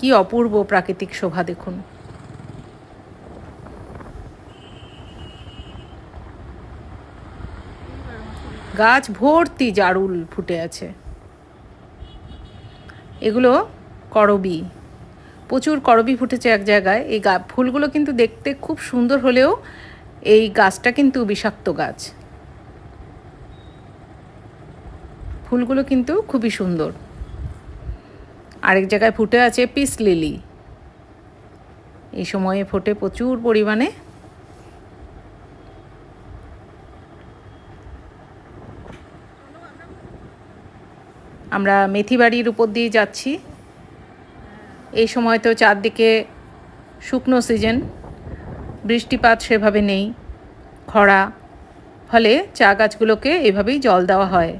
কি অপূর্ব প্রাকৃতিক শোভা দেখুন। গাছ ভর্তি জারুল ফুটে আছে। এগুলো করবী, প্রচুর করবী ফুটেছে এক জায়গায়। এই ফুলগুলো কিন্তু দেখতে খুব সুন্দর হলেও এই গাছটা কিন্তু বিষাক্ত গাছ। ফুলগুলো কিন্তু খুবই সুন্দর। আরেক জায়গায় ফুটে আছে পিস লিলি, এই সময়ে ফোটে প্রচুর পরিমাণে। আমরা মেথি বাড়ির উপর দিয়ে যাচ্ছি। এই সময় তো চারদিকে শুকনো সিজন, বৃষ্টিপাত সেভাবে নেই, খরা, ফলে চা গাছগুলোকে এভাবেই জল দেওয়া হয়।